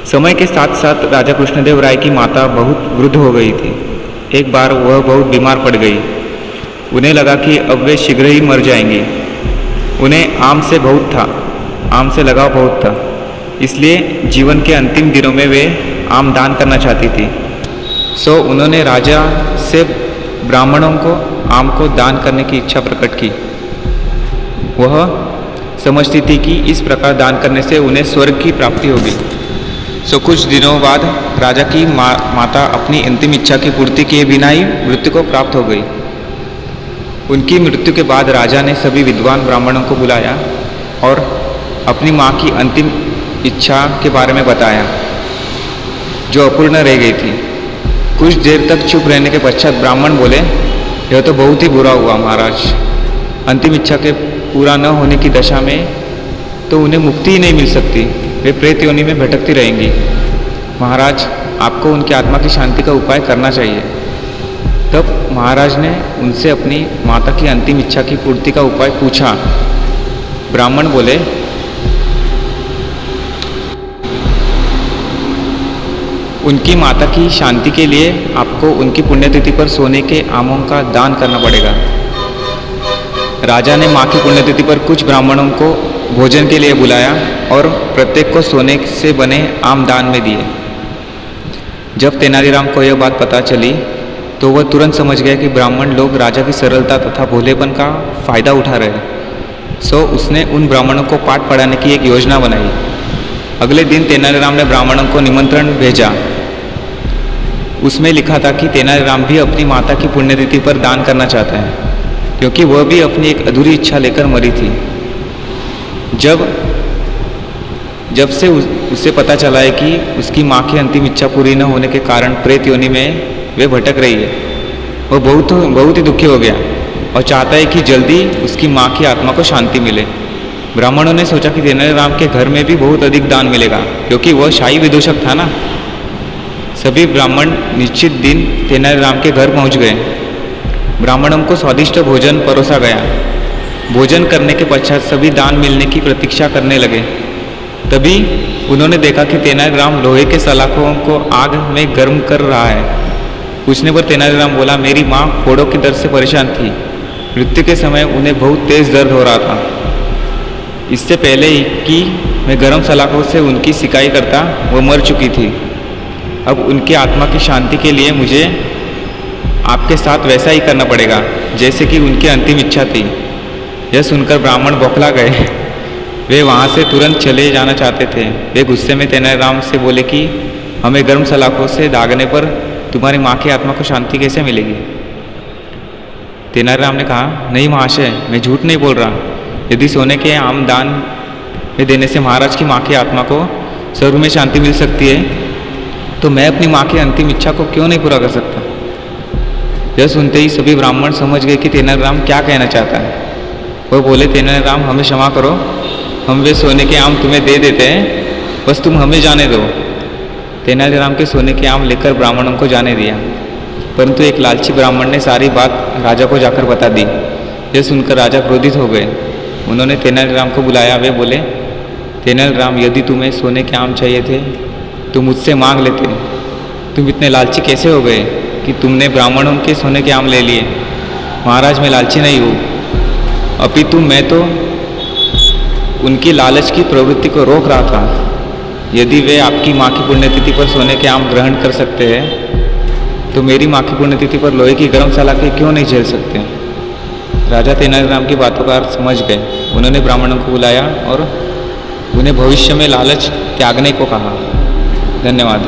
समय के साथ साथ राजा कृष्णदेव राय की माता बहुत वृद्ध हो गई थी। एक बार वह बहुत बीमार पड़ गई। उन्हें लगा कि अब वे शीघ्र ही मर जाएंगी। उन्हें आम से लगाव बहुत था, इसलिए जीवन के अंतिम दिनों में वे आम दान करना चाहती थी। सो उन्होंने राजा से ब्राह्मणों को आम को दान करने की इच्छा प्रकट की। वह समझती थी कि इस प्रकार दान करने से उन्हें स्वर्ग की प्राप्ति होगी। सो कुछ दिनों बाद राजा की माता अपनी अंतिम इच्छा की पूर्ति किए बिना ही मृत्यु को प्राप्त हो गई। उनकी मृत्यु के बाद राजा ने सभी विद्वान ब्राह्मणों को बुलाया और अपनी माँ की अंतिम इच्छा के बारे में बताया, जो अपूर्ण रह गई थी। कुछ देर तक चुप रहने के पश्चात ब्राह्मण बोले, यह तो बहुत ही बुरा हुआ महाराज। अंतिम इच्छा के पूरा न होने की दशा में तो उन्हें मुक्ति ही नहीं मिल सकती, वे प्रेत योनि में भटकती रहेंगी। महाराज, आपको उनकी आत्मा की शांति का उपाय करना चाहिए। तब महाराज ने उनसे अपनी माता की अंतिम इच्छा की पूर्ति का उपाय पूछा। ब्राह्मण बोले, उनकी माता की शांति के लिए आपको उनकी पुण्यतिथि पर सोने के आमों का दान करना पड़ेगा। राजा ने माँ की पुण्यतिथि पर कुछ ब्राह्मणों को भोजन के लिए बुलाया और प्रत्येक को सोने से बने आम दान में दिए। जब तेनालीराम को यह बात पता चली तो वह तुरंत समझ गया कि ब्राह्मण लोग राजा की सरलता तथा भोलेपन का फायदा उठा रहे। सो उसने उन ब्राह्मणों को पाठ पढ़ाने की एक योजना बनाई। अगले दिन तेनालीराम ने ब्राह्मणों को निमंत्रण भेजा। उसमें लिखा था कि तेनालीराम भी अपनी माता की पुण्यतिथि पर दान करना चाहता है, क्योंकि वह भी अपनी एक अधूरी इच्छा लेकर मरी थी। जब से उसे पता चला है कि उसकी माँ की अंतिम इच्छा पूरी न होने के कारण प्रेत योनि में वे भटक रही है, वह बहुत ही दुखी हो गया और चाहता है कि जल्दी उसकी माँ की आत्मा को शांति मिले। ब्राह्मणों ने सोचा कि तेनालीराम के घर में भी बहुत अधिक दान मिलेगा, क्योंकि वह शाही विदूषक था ना। सभी ब्राह्मण निश्चित दिन तेनालीराम के घर पहुंच गए। ब्राह्मणों को स्वादिष्ट भोजन परोसा गया। भोजन करने के पश्चात सभी दान मिलने की प्रतीक्षा करने लगे। तभी उन्होंने देखा कि तेनालीराम लोहे के सलाखों को आग में गर्म कर रहा है। पूछने पर तेनालीराम बोला, मेरी माँ फोड़ों के दर्द से परेशान थी। मृत्यु के समय उन्हें बहुत तेज दर्द हो रहा था। इससे पहले कि मैं गर्म सलाखों से उनकी सिकाई करता, वो मर चुकी थी। अब उनकी आत्मा की शांति के लिए मुझे आपके साथ वैसा ही करना पड़ेगा जैसे कि उनकी अंतिम इच्छा थी। यह सुनकर ब्राह्मण बौखला गए। वे वहाँ से तुरंत चले जाना चाहते थे। वे गुस्से में तेनालीराम से बोले कि हमें गर्म सलाखों से दागने पर तुम्हारी माँ की आत्मा को शांति कैसे मिलेगी। तेनालीराम ने कहा, नहीं महाशय, मैं झूठ नहीं बोल रहा। यदि सोने के आम दान में देने से महाराज की माँ की आत्मा को स्वर्ग में शांति मिल सकती है, तो मैं अपनी माँ की अंतिम इच्छा को क्यों नहीं पूरा कर सकता। यह सुनते ही सभी ब्राह्मण समझ गए कि तेनालीराम क्या कहना चाहता है। वह बोले, तेनालीराम, हमें क्षमा करो, हम वे सोने के आम तुम्हें दे देते हैं, बस तुम हमें जाने दो। तेनालीराम के सोने के आम लेकर ब्राह्मणों को जाने दिया, परंतु एक लालची ब्राह्मण ने सारी बात राजा को जाकर बता दी। यह सुनकर राजा क्रोधित हो गए। उन्होंने तेनालीराम को बुलाया। वे बोले, तेनालीराम, यदि तुम्हें सोने के आम चाहिए थे तो मुझसे मांग लेते। तुम इतने लालची कैसे हो गए कि तुमने ब्राह्मणों के सोने के आम ले लिए। महाराज, मैं लालची नहीं हूँ, अपितु मैं तो उनकी लालच की प्रवृत्ति को रोक रहा था। यदि वे आपकी माँ की पुण्यतिथि पर सोने के आम ग्रहण कर सकते हैं, तो मेरी माँ की पुण्यतिथि पर लोहे की गर्म सलाखें क्यों नहीं झेल सकते। राजा तेनालीराम की बातों का अर्थ समझ गए। उन्होंने ब्राह्मणों को बुलाया और उन्हें भविष्य में लालच त्यागने को कहा। धन्यवाद।